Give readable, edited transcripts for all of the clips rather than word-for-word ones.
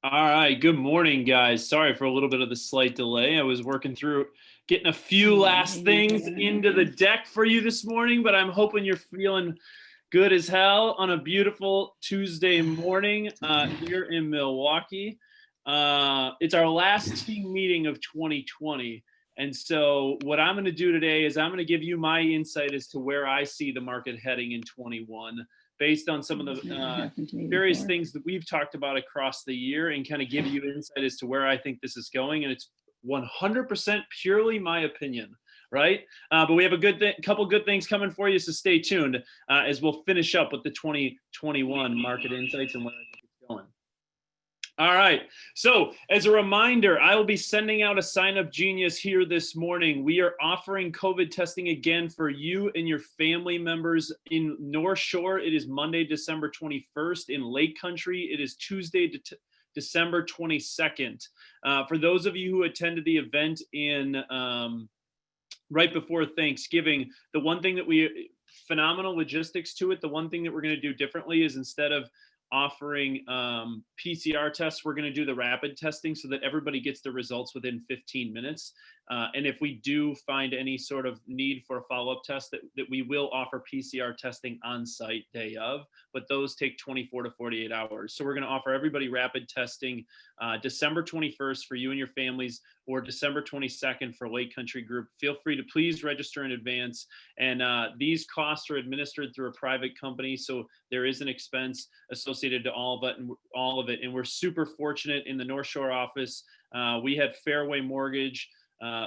All right. Good morning, guys. Sorry for a little bit of the slight delay. I was working through getting a few last things into the deck for you this morning, but I'm hoping you're feeling good as hell on a beautiful Tuesday morning here in Milwaukee. It's our last team meeting of 2020. And so, what I'm going to do today is I'm going to give you my insight as to where I see the market heading in 21 based on some of the various things that we've talked about across the year and kind of give you insight as to where I think this is going. And it's 100% purely my opinion, right? But we have a couple good things coming for you, so stay tuned as we'll finish up with the 2021 market insights and where I think it's going. All right. So, as a reminder, I will be sending out a Sign Up Genius here this morning. We are offering COVID testing again for you and your family members. In North Shore, it is Monday, December 21st. In Lake Country, it is Tuesday, December 22nd. For those of you who attended the event in right before Thanksgiving, the one thing that phenomenal logistics to it, the one thing that we're going to do differently is instead of offering PCR tests, we're going to do the rapid testing so that everybody gets the results within 15 minutes. And if we do find any sort of need for a follow-up test, that we will offer PCR testing on site day of, but those take 24 to 48 hours. So we're going to offer everybody rapid testing December 21st for you and your families, or December 22nd for Lake Country Group. Feel free to please register in advance. And these costs are administered through a private company, so there is an expense associated to all of it. And we're super fortunate in the North Shore office. We had Fairway Mortgage,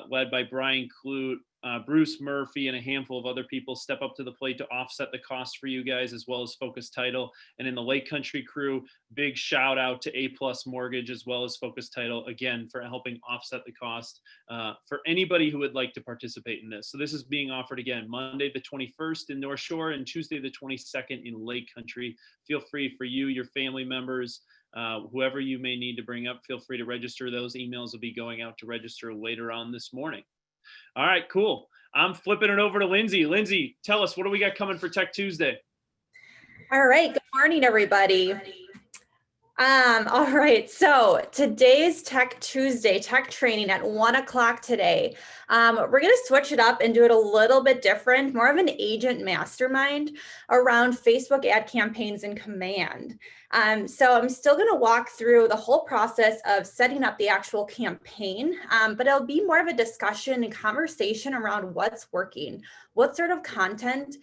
led by Brian Clute, Bruce Murphy, and a handful of other people step up to the plate to offset the cost for you guys, as well as Focus Title. And in the Lake Country crew, big shout out to A Plus Mortgage as well as Focus Title, again, for helping offset the cost for anybody who would like to participate in this. So this is being offered again Monday the 21st in North Shore and Tuesday the 22nd in Lake Country. Feel free for you, your family members, whoever you may need to bring up, feel free to register. Those emails will be going out to register later on this morning. All right, cool. I'm flipping it over to Lindsay. Lindsay, tell us, what do we got coming for Tech Tuesday? All right, good morning, everybody. All right, so today's Tech Tuesday, tech training at 1 o'clock today. We're going to switch it up and do it a little bit different, more of an agent mastermind around Facebook ad campaigns and command. So I'm still going to walk through the whole process of setting up the actual campaign, but it'll be more of a discussion and conversation around what's working, what sort of content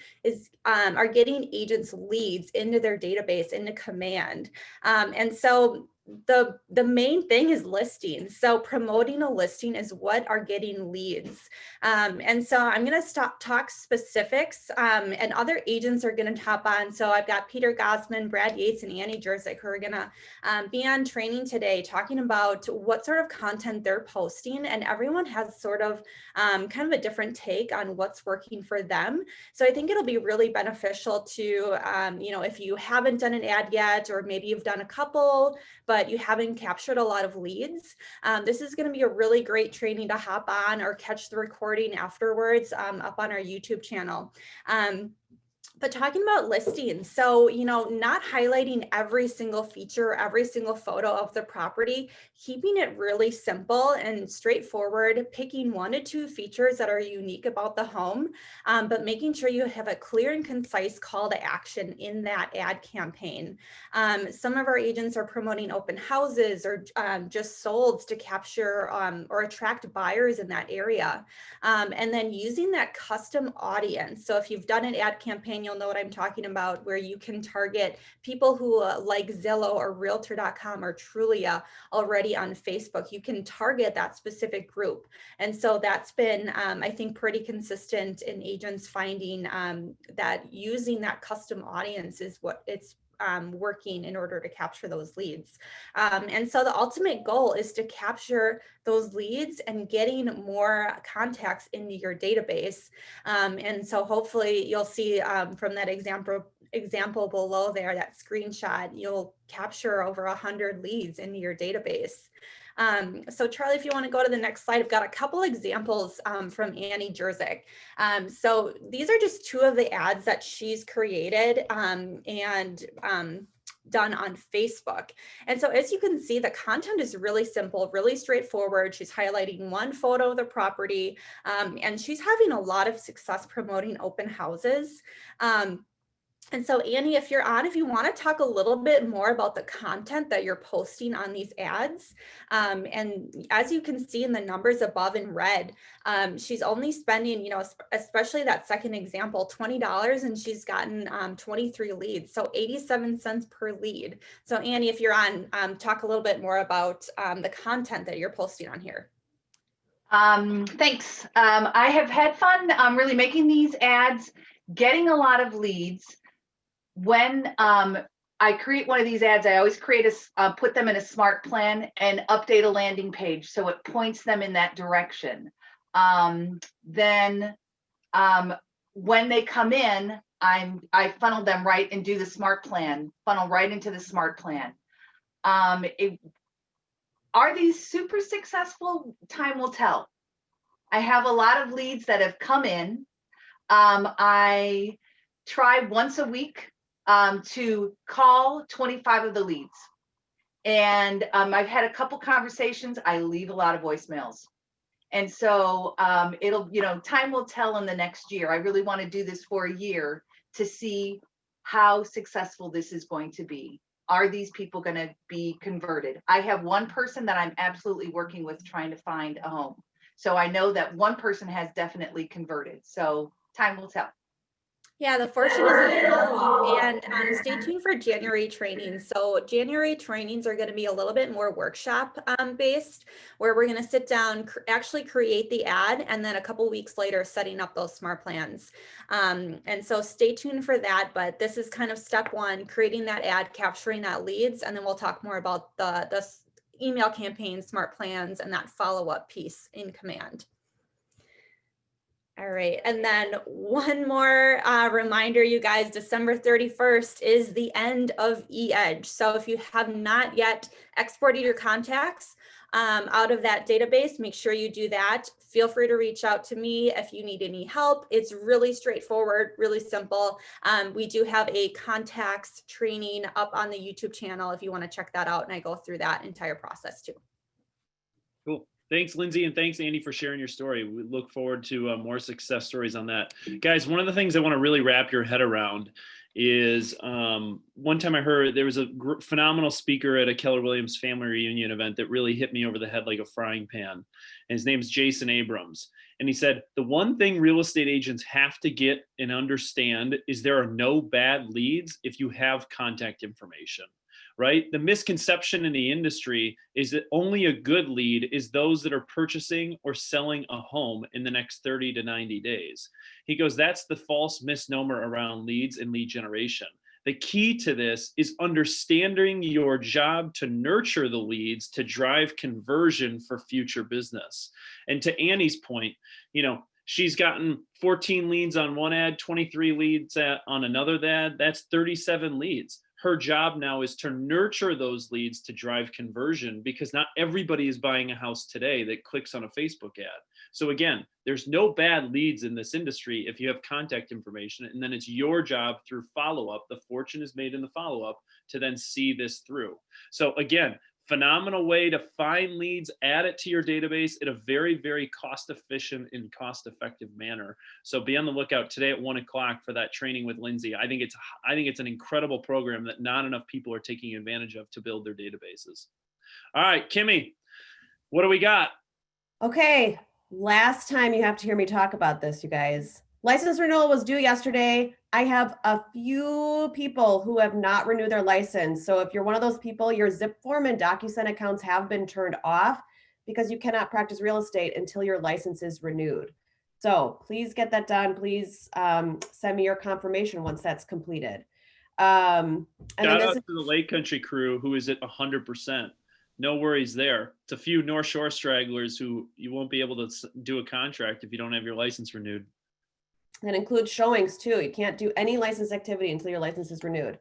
are getting agents leads into their database, into command. And so the main thing is listings. So promoting a listing is what are getting leads. And so I'm going to talk specifics, and other agents are going to hop on. So I've got Peter Gossman, Brad Yates, and Annie Jerzik who are going to be on training today, talking about what sort of content they're posting. And everyone has sort of kind of a different take on what's working for them. So I think it'll be really beneficial to, if you haven't done an ad yet, or maybe you've done a couple, but you haven't captured a lot of leads. This is going to be a really great training to hop on or catch the recording afterwards up on our YouTube channel. But talking about listings, so, not highlighting every single feature, every single photo of the property, keeping it really simple and straightforward, picking 1 to 2 features that are unique about the home, but making sure you have a clear and concise call to action in that ad campaign. Some of our agents are promoting open houses or just solds to capture or attract buyers in that area. And then using that custom audience. So if you've done an ad campaign, you'll know what I'm talking about, where you can target people who like Zillow or Realtor.com or Trulia already on Facebook. You can target that specific group. And so that's been, I think, pretty consistent in agents finding that using that custom audience is what it's working in order to capture those leads. And so the ultimate goal is to capture those leads and getting more contacts into your database. And so hopefully you'll see from that example below there, that screenshot, you'll capture over 100 leads into your database. So Charlie, if you want to go to the next slide, I've got a couple examples from Annie Jerzik. So these are just 2 of the ads that she's created. done on Facebook. And so as you can see, the content is really simple, really straightforward. She's highlighting one photo of the property, and she's having a lot of success promoting open houses. And so Annie, if you're on, if you want to talk a little bit more about the content that you're posting on these ads, and as you can see in the numbers above in red, she's only spending, you know, especially that second example, $20, and she's gotten 23 leads, so 87 cents per lead. So Annie, if you're on, talk a little bit more about the content that you're posting on here. Thanks. I have had fun really making these ads, getting a lot of leads. When I create one of these ads, I always create put them in a smart plan and update a landing page so it points them in that direction. Then when they come in, I funnel them right and do the smart plan, funnel right into the smart plan. Are these super successful? Time will tell. I have a lot of leads that have come in. I try once a week to call 25 of the leads. And I've had a couple conversations. I leave a lot of voicemails. And so it'll, you know, time will tell in the next year. I really want to do this for a year to see how successful this is going to be. Are these people going to be converted? I have one person that I'm absolutely working with trying to find a home. So I know that one person has definitely converted. So time will tell. Yeah, the fortune is in the follow-up, and stay tuned for January trainings. So January trainings are going to be a little bit more workshop based, where we're going to sit down, actually create the ad, and then a couple weeks later setting up those smart plans. And so stay tuned for that. But this is kind of step one, creating that ad, capturing that leads, and then we'll talk more about the email campaign, smart plans, and that follow-up piece in Command. All right, and then one more reminder, you guys, December 31st is the end of eEdge. So if you have not yet exported your contacts out of that database, make sure you do that. Feel free to reach out to me if you need any help. It's really straightforward, really simple. We do have a contacts training up on the YouTube channel if you want to check that out, and I go through that entire process too. Cool. Thanks, Lindsay, and thanks, Andy, for sharing your story. We look forward to more success stories on that. Guys, one of the things I want to really wrap your head around is one time I heard there was a phenomenal speaker at a Keller Williams family reunion event that really hit me over the head like a frying pan. And his name's Jason Abrams. And he said, the one thing real estate agents have to get and understand is there are no bad leads if you have contact information. Right? The misconception in the industry is that only a good lead is those that are purchasing or selling a home in the next 30 to 90 days. He goes, that's the false misnomer around leads and lead generation. The key to this is understanding your job to nurture the leads to drive conversion for future business. And to Annie's point, you know, she's gotten 14 leads on one ad, 23 leads on another ad. That's 37 leads. Her job now is to nurture those leads to drive conversion, because not everybody is buying a house today that clicks on a Facebook ad. So again, there's no bad leads in this industry if you have contact information, and then it's your job through follow-up. The fortune is made in the follow-up to then see this through. So again, phenomenal way to find leads, add it to your database in a very, very cost-efficient and cost-effective manner. So be on the lookout today at 1 o'clock for that training with Lindsay. I think it's an incredible program that not enough people are taking advantage of to build their databases. All right, Kimmy, what do we got? Okay, last time you have to hear me talk about this, you guys. License renewal was due yesterday. I have a few people who have not renewed their license. So if you're one of those people, your Zip form and DocuSign accounts have been turned off because you cannot practice real estate until your license is renewed. So please get that done. Please send me your confirmation once that's completed. And shout out to the Lake Country crew who is at 100%. No worries there. It's a few North Shore stragglers who you won't be able to do a contract if you don't have your license renewed. That includes showings too. You can't do any license activity until your license is renewed.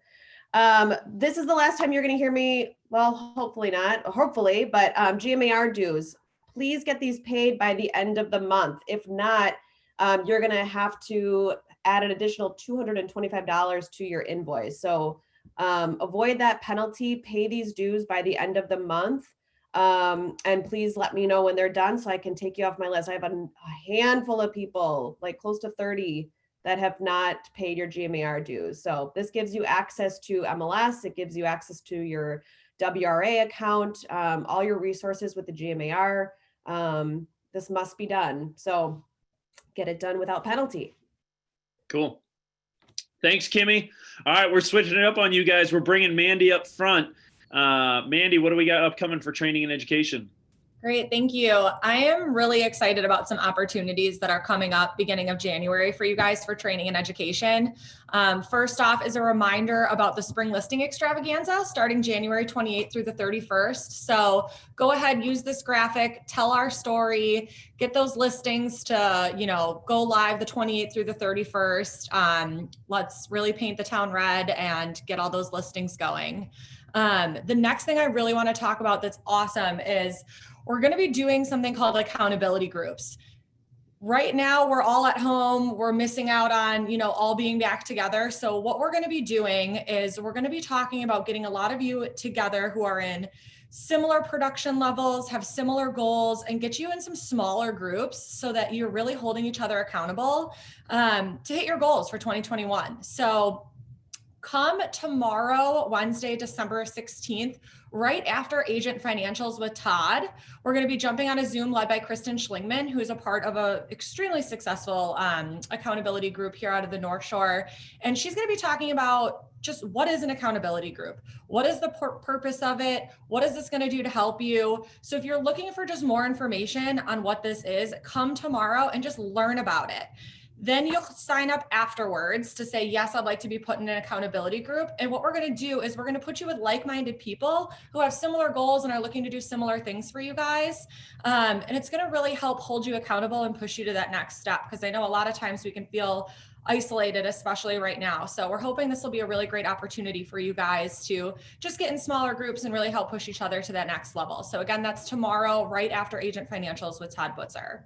This is the last time you're going to hear me. Well, hopefully not, hopefully, but GMAR dues, please get these paid by the end of the month. If not, you're going to have to add an additional $225 to your invoice. So Avoid that penalty, pay these dues by the end of the month. And please let me know when they're done so I can take you off my list. I have a handful of people, like close to 30, that have not paid your GMAR dues. So this gives you access to MLS. It gives you access to your WRA account, all your resources with the GMAR. This must be done. So get it done without penalty. Cool. Thanks, Kimmy. All right, we're switching it up on you guys. We're bringing Mandy up front. Mandy, what do we got upcoming for training and education? Great, thank you. I am really excited about some opportunities that are coming up beginning of January for you guys for training and education. First off is a reminder about the spring listing extravaganza starting January 28th through the 31st. So go ahead, use this graphic, tell our story, get those listings to, go live the 28th through the 31st. Let's really paint the town red and get all those listings going. The next thing I really want to talk about that's awesome is we're going to be doing something called accountability groups. Right now, we're all at home. We're missing out on, all being back together. So what we're going to be doing is we're going to be talking about getting a lot of you together who are in similar production levels, have similar goals, and get you in some smaller groups so that you're really holding each other accountable to hit your goals for 2021. So come tomorrow, Wednesday, December 16th, right after Agent Financials with Todd. We're going to be jumping on a Zoom led by Kristen Schlingman, who is a part of an extremely successful accountability group here out of the North Shore. And she's going to be talking about just what is an accountability group? What is the purpose of it? What is this going to do to help you? So if you're looking for just more information on what this is, come tomorrow and just learn about it. Then you'll sign up afterwards to say, yes, I'd like to be put in an accountability group. And what we're going to do is we're going to put you with like-minded people who have similar goals and are looking to do similar things for you guys. And it's going to really help hold you accountable and push you to that next step. Because I know a lot of times we can feel isolated, especially right now. So we're hoping this will be a really great opportunity for you guys to just get in smaller groups and really help push each other to that next level. So again, that's tomorrow, right after Agent Financials with Todd Butzer.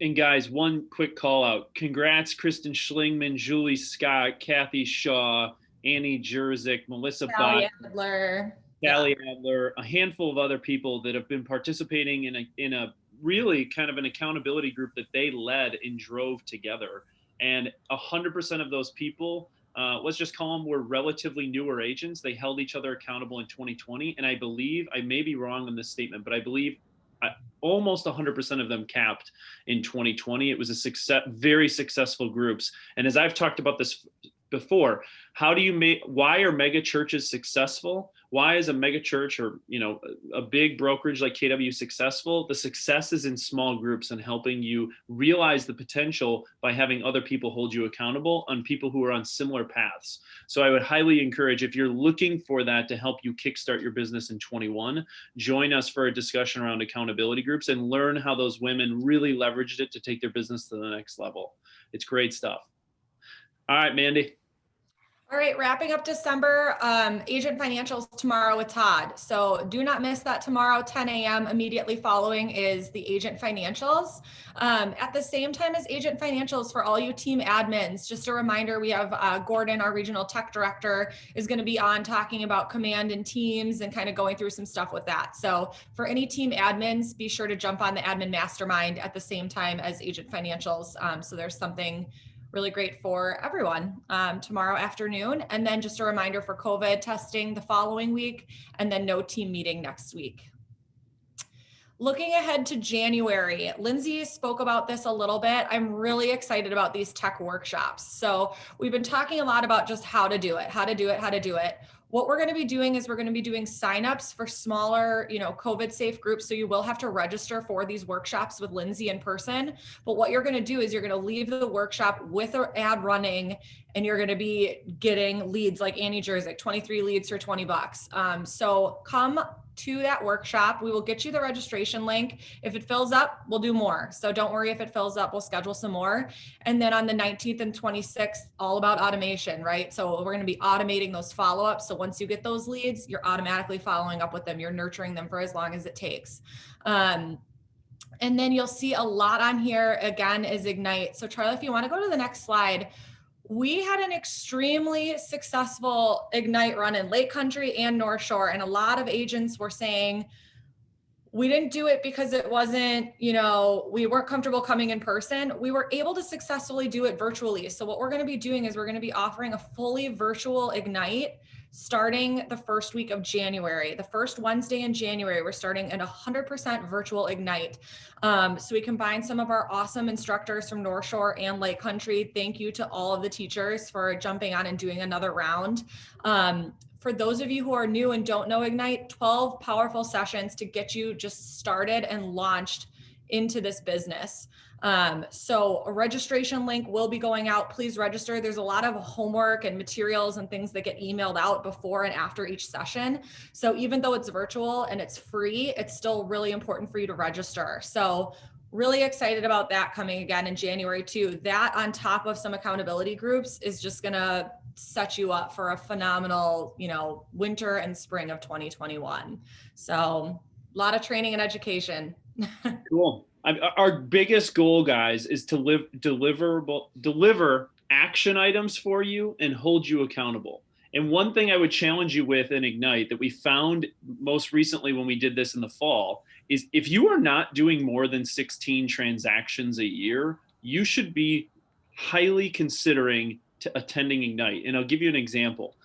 And guys, one quick call out. Congrats, Kristen Schlingman, Julie Scott, Kathy Shaw, Annie Jerzyk, Melissa Callie Bott, Adler. Callie Adler, a handful of other people that have been participating in a really kind of an accountability group that they led and drove together. And 100% of those people, let's just call them, were relatively newer agents. They held each other accountable in 2020. And I believe, I may be wrong on this statement, but I believe almost 100% of them capped in 2020. It was a very successful groups. And as I've talked about this before, why are mega churches successful? Why is a mega church or, a big brokerage like KW successful? The success is in small groups and helping you realize the potential by having other people hold you accountable on people who are on similar paths. So I would highly encourage, if you're looking for that to help you kickstart your business in 21, join us for a discussion around accountability groups and learn how those women really leveraged it to take their business to the next level. It's great stuff. All right, Mandy. All right, wrapping up December, Agent Financials tomorrow with Todd. So do not miss that tomorrow, 10 a.m. Immediately following is the Agent Financials. At the same time as Agent Financials, for all you team admins, just a reminder, we have Gordon, our regional tech director, is going to be on talking about command and teams and kind of going through some stuff with that. So for any team admins, be sure to jump on the admin mastermind at the same time as Agent Financials. So there's something really great for everyone tomorrow afternoon. And then just a reminder for COVID testing the following week, and then no team meeting next week. Looking ahead to January, Lindsay spoke about this a little bit. I'm really excited about these tech workshops. So we've been talking a lot about just how to do it. What we're going to be doing is we're going to be doing signups for smaller, COVID safe groups. So you will have to register for these workshops with Lindsay in person. But what you're going to do is you're going to leave the workshop with an ad running, and you're going to be getting leads like Annie Jerzyk, 23 leads for $20. So come to that workshop. We will get you the registration link. If it fills up, we'll do more. So don't worry if it fills up, we'll schedule some more. And then on the 19th and 26th, all about automation, right? So we're going to be automating those follow-ups. So once you get those leads, you're automatically following up with them. You're nurturing them for as long as it takes. And then you'll see a lot on here again is Ignite. So Charlie, if you want to go to the next slide, we had an extremely successful Ignite run in Lake Country and North Shore. And a lot of agents were saying, we didn't do it because it wasn't, we weren't comfortable coming in person. We were able to successfully do it virtually. So what we're going to be doing is we're going to be offering a fully virtual Ignite starting the first week of January. The first Wednesday in January, we're starting at 100% virtual Ignite. So we combine some of our awesome instructors from North Shore and Lake Country. Thank you to all of the teachers for jumping on and doing another round. For those of you who are new and don't know Ignite, 12 powerful sessions to get you just started and launched into this business. So a registration link will be going out. Please register. There's a lot of homework and materials and things that get emailed out before and after each session. So even though it's virtual and it's free, it's still really important for you to register. So really excited about that coming again in January too. That on top of some accountability groups is just gonna set you up for a phenomenal, winter and spring of 2021. So a lot of training and education. Cool. Our biggest goal, guys, is to deliver action items for you and hold you accountable. And one thing I would challenge you with in Ignite that we found most recently when we did this in the fall is if you are not doing more than 16 transactions a year, you should be highly considering attending Ignite. And I'll give you an example.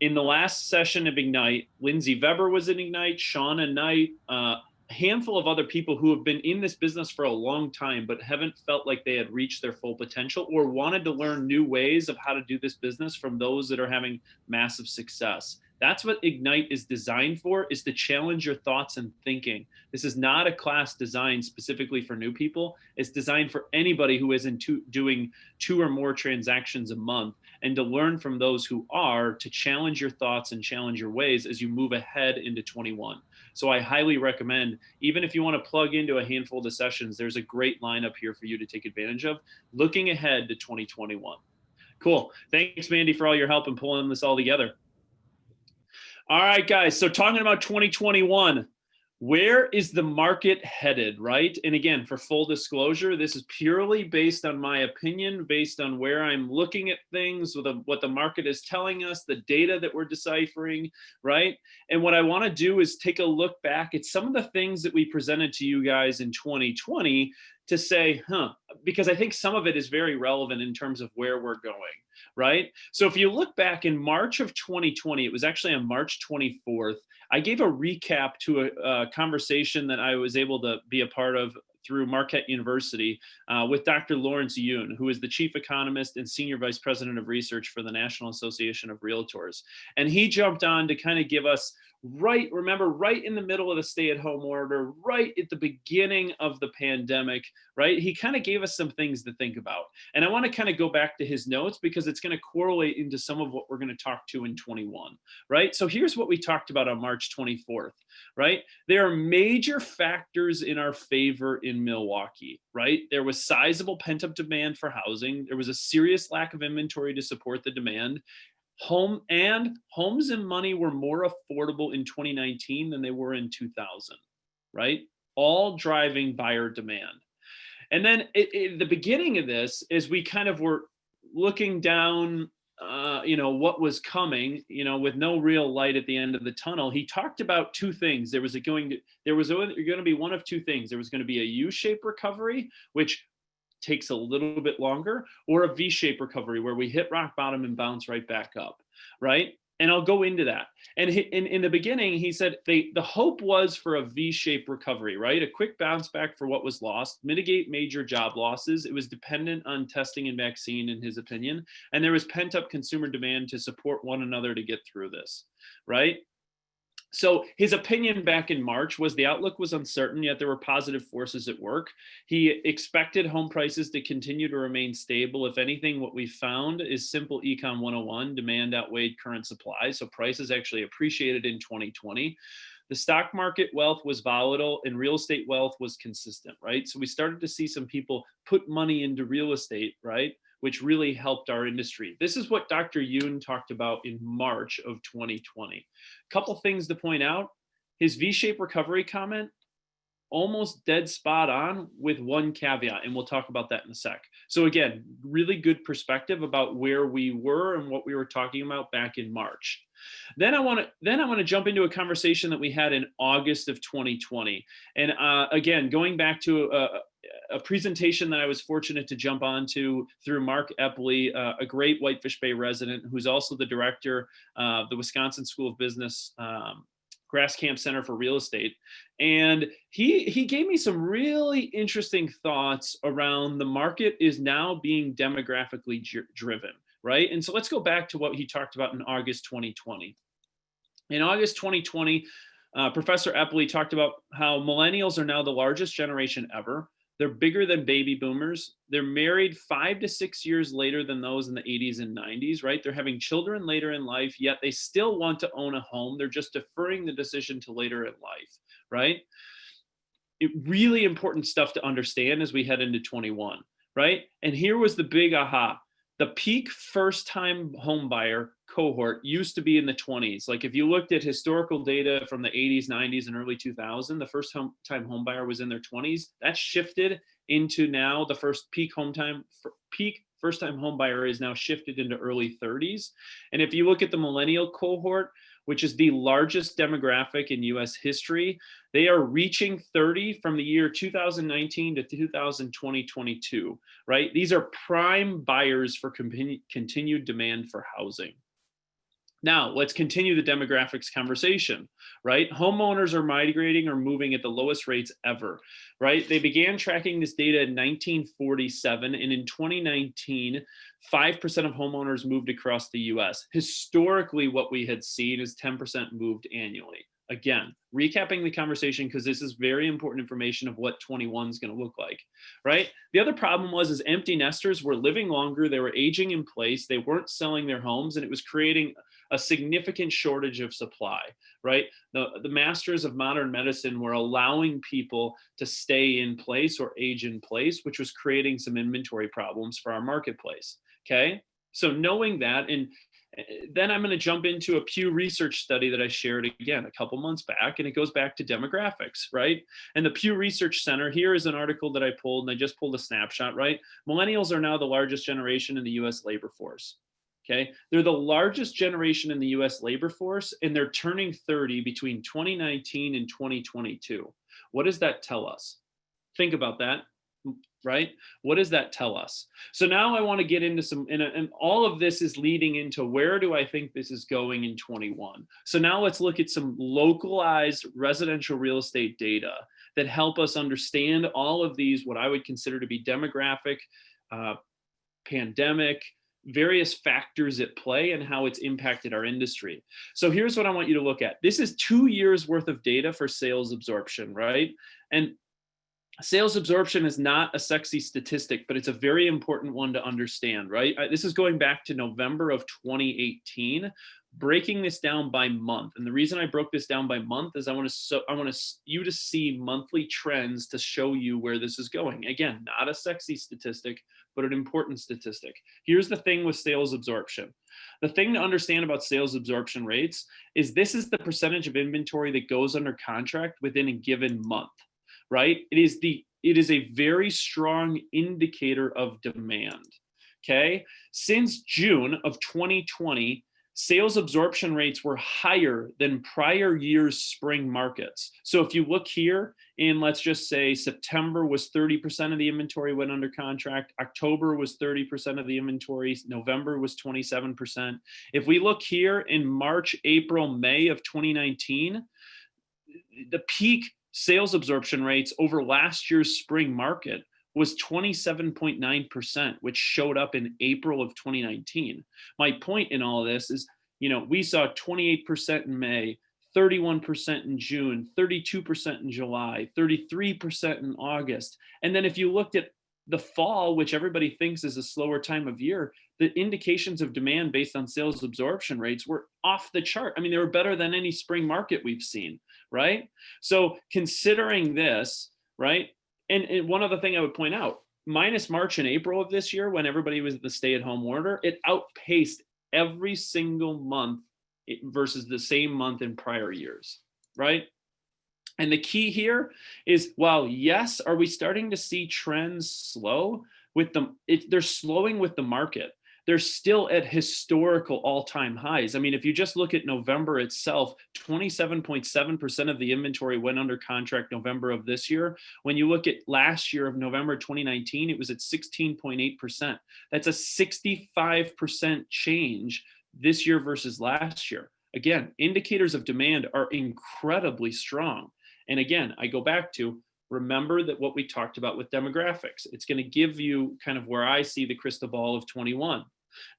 In the last session of Ignite, Lindsay Weber was in Ignite, Shauna Knight, a handful of other people who have been in this business for a long time, but haven't felt like they had reached their full potential or wanted to learn new ways of how to do this business from those that are having massive success. That's what Ignite is designed for, is to challenge your thoughts and thinking. This is not a class designed specifically for new people. It's designed for anybody who isn't doing 2 or more transactions a month, and to learn from those who are, to challenge your thoughts and challenge your ways as you move ahead into 21. So I highly recommend, even if you want to plug into a handful of the sessions, there's a great lineup here for you to take advantage of, looking ahead to 2021. Cool. Thanks, Mandy, for all your help in pulling this all together. All right, guys. So talking about 2021, where is the market headed, right? And again, for full disclosure, this is purely based on my opinion, based on where I'm looking at things, what the market is telling us, the data that we're deciphering, right? And what I want to do is take a look back at some of the things that we presented to you guys in 2020 to say, because I think some of it is very relevant in terms of where we're going, right? So if you look back in March of 2020, it was actually on March 24th, I gave a recap to a conversation that I was able to be a part of through Marquette University with Dr. Lawrence Yoon, who is the chief economist and senior vice president of research for the National Association of Realtors. And he jumped on to kind of give us right in the middle of the stay-at-home order, right at the beginning of the pandemic, right? He kind of gave us some things to think about. And I want to kind of go back to his notes because it's going to correlate into some of what we're going to talk to in 21, right? So here's what we talked about on March 24th, right? There are major factors in our favor in Milwaukee, right? There was sizable pent-up demand for housing. There was a serious lack of inventory to support the demand. Homes and money were more affordable in 2019 than they were in 2000, right? All driving buyer demand. And then at the beginning of this, as we kind of were looking down, what was coming, with no real light at the end of the tunnel, he talked about 2 things. There was going to be one of 2 things. There was going to be a U-shaped recovery, which takes a little bit longer, or a V-shaped recovery where we hit rock bottom and bounce right back up, right? And I'll go into that. And in the beginning, he said the hope was for a V-shaped recovery, right? A quick bounce back for what was lost, mitigate major job losses. It was dependent on testing and vaccine, in his opinion. And there was pent-up consumer demand to support one another to get through this, right? So his opinion back in March was the outlook was uncertain, yet there were positive forces at work. He expected home prices to continue to remain stable. If anything, what we found is simple Econ 101, demand outweighed current supply. So prices actually appreciated in 2020. The stock market wealth was volatile and real estate wealth was consistent, right? So we started to see some people put money into real estate, right? Which really helped our industry. This is what Dr. Yoon talked about in March of 2020. A couple things to point out. His V-shaped recovery comment, almost dead spot on with one caveat, and we'll talk about that in a sec. So again, really good perspective about where we were and what we were talking about back in March. Then I want to jump into a conversation that we had in August of 2020. And again, going back to a presentation that I was fortunate to jump onto through Mark Epley, a great Whitefish Bay resident who's also the director of the Wisconsin School of Business Grass Camp Center for Real Estate. And he gave me some really interesting thoughts around the market is now being demographically driven, right? And so let's go back to what he talked about in August 2020. In August 2020, Professor Epley talked about how millennials are now the largest generation ever. They're bigger than baby boomers. They're married 5 to 6 years later than those in the 80s and 90s, right? They're having children later in life, yet they still want to own a home. They're just deferring the decision to later in life, right? Really important stuff to understand as we head into 21, right? And here was the big aha. The peak first-time home buyer cohort used to be in the 20s. Like if you looked at historical data from the 80s, 90s, and early 2000s, the first-time home buyer was in their 20s. That shifted into now the peak first-time home buyer is now shifted into early 30s. And if you look at the millennial cohort, which is the largest demographic in US history, they are reaching 30 from the year 2019 to 2022, right? These are prime buyers for continued demand for housing. Now, let's continue the demographics conversation, right? Homeowners are migrating or moving at the lowest rates ever, right? They began tracking this data in 1947, and in 2019, 5% of homeowners moved across the US. Historically, what we had seen is 10% moved annually. Again, recapping the conversation because this is very important information of what 21 is going to look like, right? The other problem was empty nesters were living longer, they were aging in place, they weren't selling their homes, and it was creating a significant shortage of supply, right? The masters of modern medicine were allowing people to stay in place or age in place, which was creating some inventory problems for our marketplace, okay? So knowing that, and then I'm going to jump into a Pew Research study that I shared again a couple months back, and it goes back to demographics, right? And the Pew Research Center, here is an article that I pulled, and I just pulled a snapshot, right? Millennials are now the largest generation in the US labor force, okay? They're the largest generation in the US labor force, and they're turning 30 between 2019 and 2022. What does that tell us? Think about that. Right? What does that tell us? So now I want to get into some, and all of this is leading into where do I think this is going in 21. So now let's look at some localized residential real estate data that help us understand all of these, what I would consider to be demographic, pandemic, various factors at play and how it's impacted our industry. So here's what I want you to look at. This is 2 years worth of data for sales absorption, right? And sales absorption is not a sexy statistic, but it's a very important one to understand, right? This is going back to November of 2018, breaking this down by month. And the reason I broke this down by month is I want you to see monthly trends to show you where this is going. Again, not a sexy statistic, but an important statistic. Here's the thing with sales absorption. The thing to understand about sales absorption rates is this is the percentage of inventory that goes under contract within a given month. Right? It is a very strong indicator of demand. Okay. Since June of 2020, sales absorption rates were higher than prior year's spring markets. So if you look here in, let's just say September was 30% of the inventory went under contract. October was 30% of the inventory. November was 27%. If we look here in March, April, May of 2019, the peak sales absorption rates over last year's spring market was 27.9%, which showed up in April of 2019. My point in all of this is, we saw 28% in May, 31% in June, 32% in July, 33% in August. And then if you looked at the fall, which everybody thinks is a slower time of year, the indications of demand based on sales absorption rates were off the chart. I mean, they were better than any spring market we've seen, right? So considering this, right? And one other thing I would point out, minus March and April of this year, when everybody was at the stay-at-home order, it outpaced every single month versus the same month in prior years, right? And the key here is, while yes, are we starting to see trends slow with them? They're slowing with the market. They're still at historical all-time highs. I mean, if you just look at November itself, 27.7% of the inventory went under contract November of this year. When you look at last year of November 2019, it was at 16.8%. That's a 65% change this year versus last year. Again, indicators of demand are incredibly strong. And again, I go back to, remember that what we talked about with demographics, it's going to give you kind of where I see the crystal ball of 21.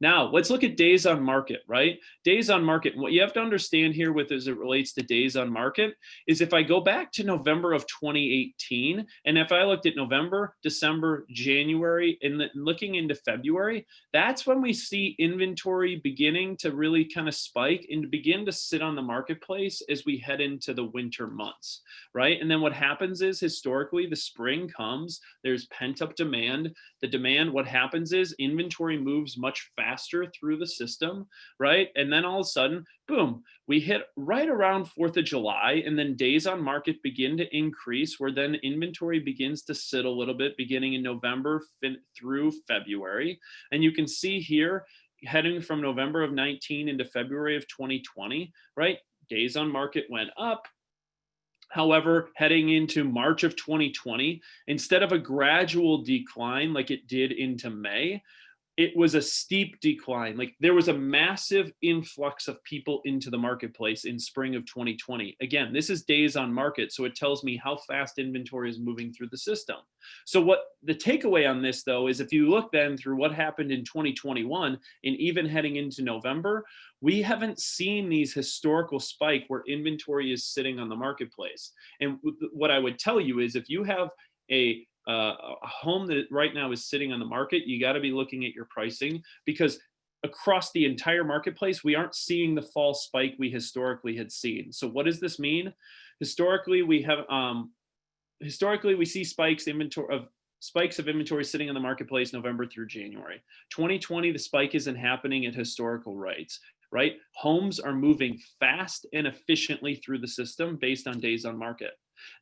Now, let's look at days on market, right? Days on market. And what you have to understand here with as it relates to days on market is, if I go back to November of 2018, and if I looked at November, December, January, and looking into February, that's when we see inventory beginning to really kind of spike and to begin to sit on the marketplace as we head into the winter months, right? And then what happens is, historically, the spring comes, there's pent-up demand. The demand, what happens is inventory moves much faster through the system, right? And then all of a sudden, boom, we hit right around 4th of July, and then days on market begin to increase, where then inventory begins to sit a little bit beginning in November through February. And you can see here, heading from November of 19 into February of 2020, right? Days on market went up. However, heading into March of 2020, instead of a gradual decline like it did into May, it was a steep decline. Like, there was a massive influx of people into the marketplace in spring of 2020. Again, this is days on market, so it tells me how fast inventory is moving through the system. So what the takeaway on this, though, is if you look then through what happened in 2021 and even heading into November, we haven't seen these historical spike where inventory is sitting on the marketplace. And what I would tell you is, if you have a home that right now is sitting on the market, you got to be looking at your pricing, because across the entire marketplace, we aren't seeing the fall spike we historically had seen. So what does this mean? Historically, we see spikes of inventory sitting on the marketplace November through January. 2020, the spike isn't happening at historical rates, right? Homes are moving fast and efficiently through the system based on days on market.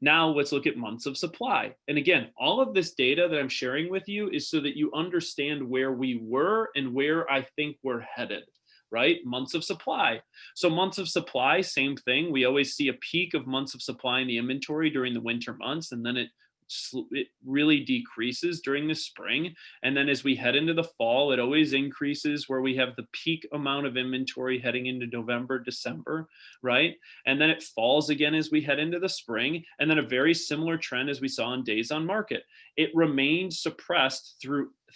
Now let's look at months of supply. And again, all of this data that I'm sharing with you is so that you understand where we were and where I think we're headed, right? Months of supply. So months of supply, same thing. We always see a peak of months of supply in the inventory during the winter months, and then it really decreases during the spring. And then as we head into the fall, it always increases, where we have the peak amount of inventory heading into November, December, right? And then it falls again as we head into the spring. And then a very similar trend as we saw in days on market. It remained suppressed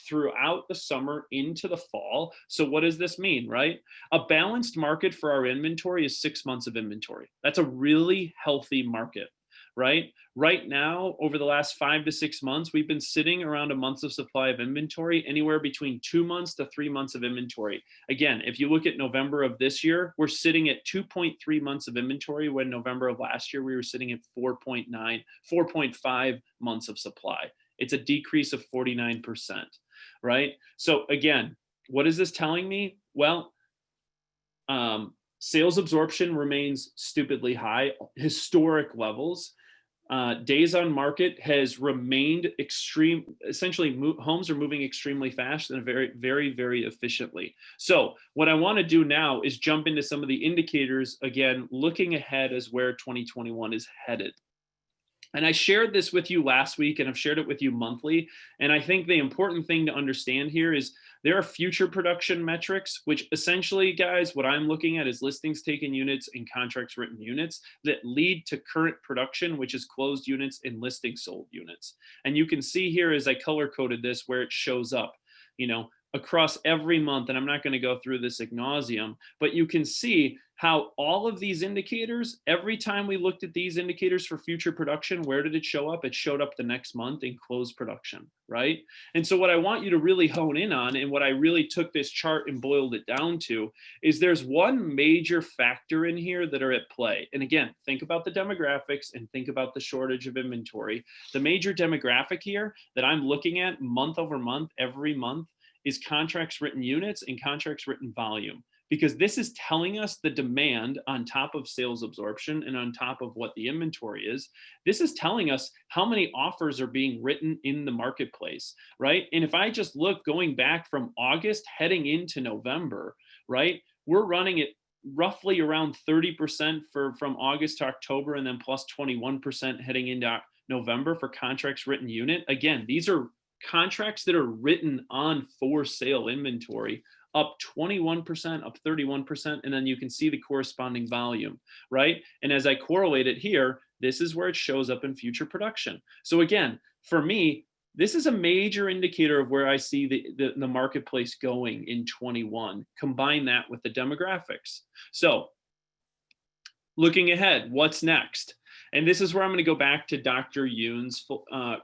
throughout the summer into the fall. So what does this mean, right? A balanced market for our inventory is 6 months of inventory. That's a really healthy market, right? Right now, over the last 5 to 6 months, we've been sitting around a month's of supply of inventory, anywhere between 2 months to 3 months of inventory. Again, if you look at November of this year, we're sitting at 2.3 months of inventory, when November of last year, we were sitting at 4.5 months of supply. It's a decrease of 49%, right? So again, what is this telling me? Well, sales absorption remains stupidly high, historic levels. Days on market has remained extreme. Essentially, homes are moving extremely fast and very, very, very efficiently. So what I want to do now is jump into some of the indicators, again, looking ahead as where 2021 is headed. And I shared this with you last week, and I've shared it with you monthly. And I think the important thing to understand here is there are future production metrics, which essentially, guys, what I'm looking at is listings taken units and contracts written units that lead to current production, which is closed units and listings sold units. And you can see here, as I color coded this, where it shows up, across every month. And I'm not going to go through this ad nauseum, but you can see how all of these indicators, every time we looked at these indicators for future production, where did it show up? It showed up the next month in closed production, right? And so what I want you to really hone in on, and what I really took this chart and boiled it down to, is there's one major factor in here that are at play. And again, think about the demographics and think about the shortage of inventory. The major demographic here that I'm looking at month over month, every month, is contracts written units and contracts written volume. because this is telling us the demand on top of sales absorption and on top of what the inventory is. This is telling us how many offers are being written in the marketplace, right? And if I just look going back from August heading into November, right, we're running it roughly around 30% from August to October, and then plus 21% heading into November for contracts written unit. Again, these are contracts that are written on for sale inventory, up 21%, up 31%, and then you can see the corresponding volume, right? And as I correlate it here, this is where it shows up in future production. So again, for me, this is a major indicator of where I see the marketplace going in 21. Combine that with the demographics. So looking ahead, what's next? And this is where I'm going to go back to Dr. Yoon's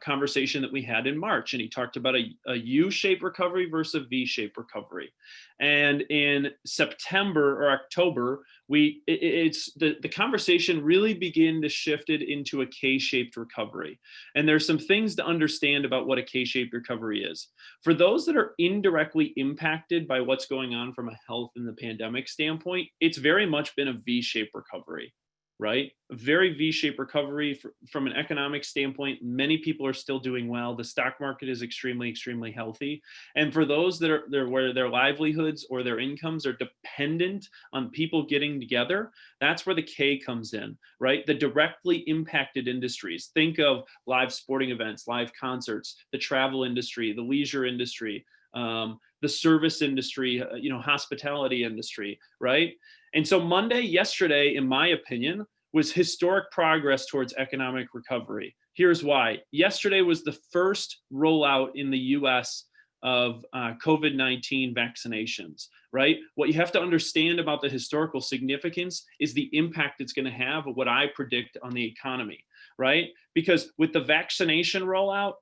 conversation that we had in March. And he talked about a U-shaped recovery versus a V-shaped recovery. And in September or October, the conversation really began to shift it into a K-shaped recovery. And there's some things to understand about what a K-shaped recovery is. For those that are indirectly impacted by what's going on from a health and the pandemic standpoint, it's very much been a V-shaped recovery. Right? A very V-shaped recovery from an economic standpoint. Many people are still doing well. The stock market is extremely, extremely healthy. And for those that are where their livelihoods or their incomes are dependent on people getting together, that's where the K comes in, right? The directly impacted industries. Think of live sporting events, live concerts, the travel industry, the leisure industry, the service industry, hospitality industry, right? And so yesterday, in my opinion, was historic progress towards economic recovery. Here's why. Yesterday was the first rollout in the US of COVID-19 vaccinations, right? What you have to understand about the historical significance is the impact it's going to have of what I predict on the economy, right? Because with the vaccination rollout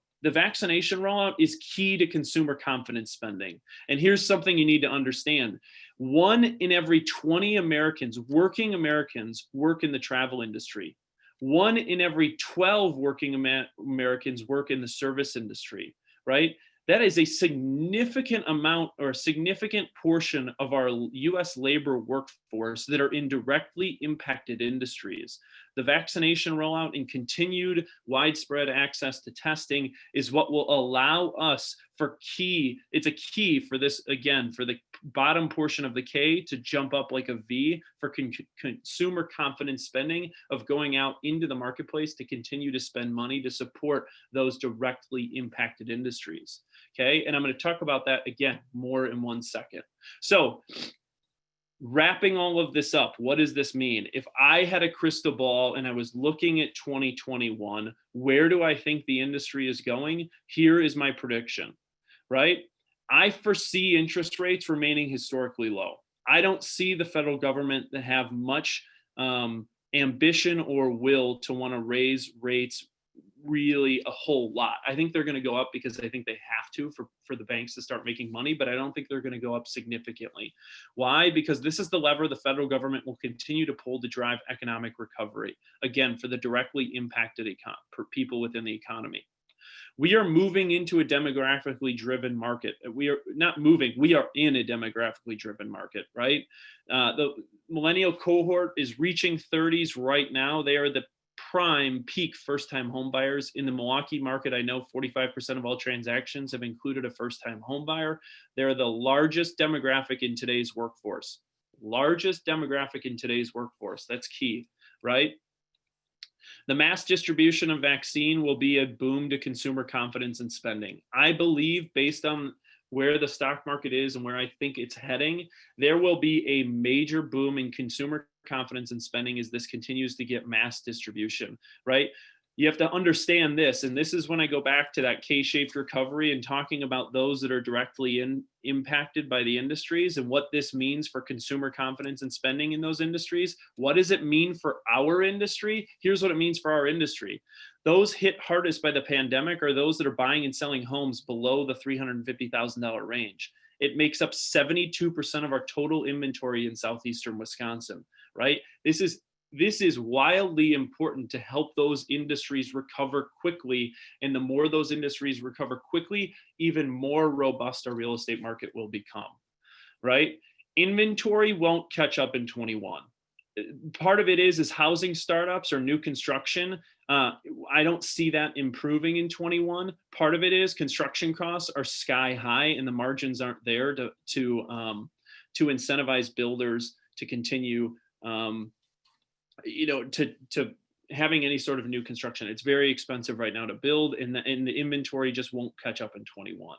is key to consumer confidence spending. And here's something you need to understand. 1 in every 20 working Americans, work in the travel industry. 1 in every 12 working Americans work in the service industry, right? That is a significant amount or a significant portion of our US labor workforce that are in directly impacted industries. The vaccination rollout and continued widespread access to testing is what will allow us it's a key for this, again, for the bottom portion of the K to jump up like a V for consumer confidence spending of going out into the marketplace to continue to spend money to support those directly impacted industries. Okay, and I'm going to talk about that again more in 1 second. So wrapping all of this up, what does this mean? If I had a crystal ball and I was looking at 2021, where do I think the industry is going? Here is my prediction, right? I foresee interest rates remaining historically low. I don't see the federal government to have much ambition or will to want to raise rates really a whole lot. I think they're going to go up because I think they have to for the banks to start making money, but I don't think they're going to go up significantly. Why? Because this is the lever the federal government will continue to pull to drive economic recovery, again, for the directly impacted people within the economy. We are moving into a demographically driven market. We are not moving, we are in a demographically driven market, right? The millennial cohort is reaching 30s right now. They are the prime peak first-time home buyers. In the Milwaukee market, I know 45% of all transactions have included a first-time home buyer. They're the largest demographic in today's workforce. Largest demographic in today's workforce. That's key, right? The mass distribution of vaccine will be a boom to consumer confidence and spending. I believe, based on where the stock market is and where I think it's heading, there will be a major boom in consumer confidence and spending as this continues to get mass distribution, right? You have to understand this, and this is when I go back to that K-shaped recovery and talking about those that are directly impacted by the industries and what this means for consumer confidence and spending in those industries. What does it mean for our industry? Here's what it means for our industry. Those hit hardest by the pandemic are those that are buying and selling homes below the $350,000 range. It makes up 72% of our total inventory in southeastern Wisconsin, right? This is wildly important to help those industries recover quickly. And the more those industries recover quickly, even more robust our real estate market will become, right? Inventory won't catch up in 21. Part of it is housing startups or new construction. I don't see that improving in 21. Part of it is construction costs are sky high and the margins aren't there to incentivize builders to continue, to having any sort of new construction. It's very expensive right now to build, and the inventory just won't catch up in 21.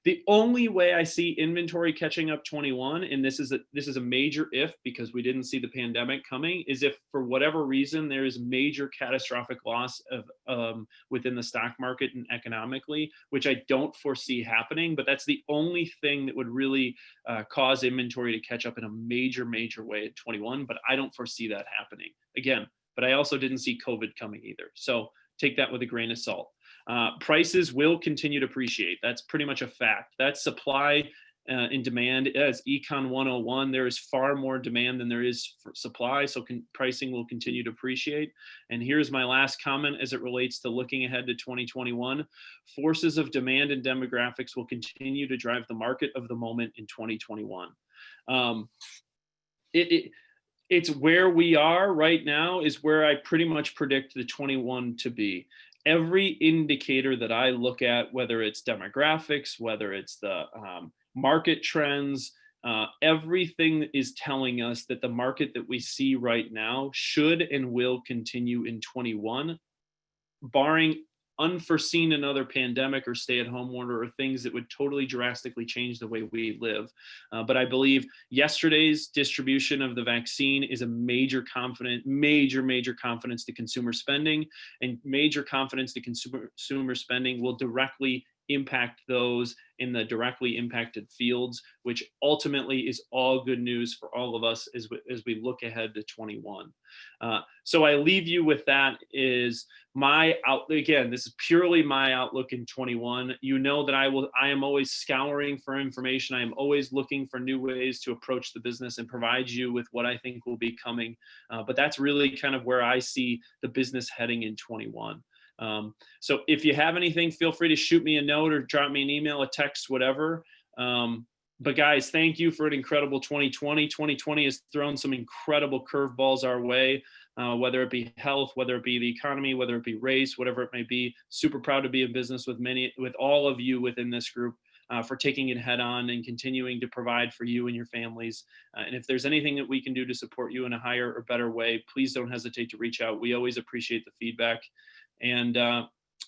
The only way I see inventory catching up 21, and this is a major if, because we didn't see the pandemic coming, is if for whatever reason there is major catastrophic loss of within the stock market and economically, which I don't foresee happening. But that's the only thing that would really cause inventory to catch up in a major way at 21. But I don't foresee that happening again. But I also didn't see COVID coming either. So take that with a grain of salt. Prices will continue to appreciate. That's pretty much a fact. That's supply and demand. As Econ 101, there is far more demand than there is for supply. So pricing will continue to appreciate. And here's my last comment as it relates to looking ahead to 2021. Forces of demand and demographics will continue to drive the market of the moment in 2021. It's where we are right now is where I pretty much predict the 21 to be. Every indicator that I look at, whether it's demographics, whether it's the market trends, everything is telling us that the market that we see right now should and will continue in 21, barring unforeseen another pandemic or stay-at-home order or things that would totally drastically change the way we live. But I believe yesterday's distribution of the vaccine is a major confidence to consumer spending, and major confidence to consumer spending will directly impact those in the directly impacted fields, which ultimately is all good news for all of us as we look ahead to 21. So I leave you with that is my outlook. Again, this is purely my outlook in 21. You know that I am always scouring for information. I am always looking for new ways to approach the business and provide you with what I think will be coming. But that's really kind of where I see the business heading in 21. So if you have anything, feel free to shoot me a note or drop me an email, a text, whatever. But guys, thank you for an incredible 2020. 2020 has thrown some incredible curveballs our way, whether it be health, whether it be the economy, whether it be race, whatever it may be. Super proud to be in business with all of you within this group. For taking it head on and continuing to provide for you and your families. And if there's anything that we can do to support you in a higher or better way, please don't hesitate to reach out. We always appreciate the feedback. And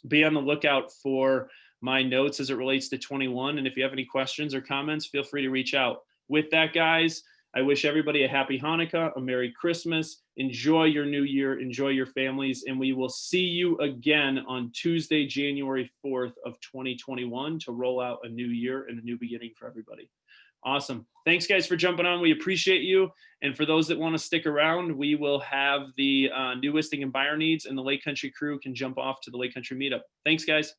be on the lookout for my notes as it relates to 21. And if you have any questions or comments, feel free to reach out. With that, guys, I wish everybody a happy Hanukkah, a Merry Christmas. Enjoy your new year, enjoy your families, and we will see you again on Tuesday, January 4th of 2021 to roll out a new year and a new beginning for everybody. Awesome. Thanks, guys, for jumping on. We appreciate you. And for those that want to stick around, we will have the new listing and buyer needs, and the Lake Country crew can jump off to the Lake Country meetup. Thanks, guys.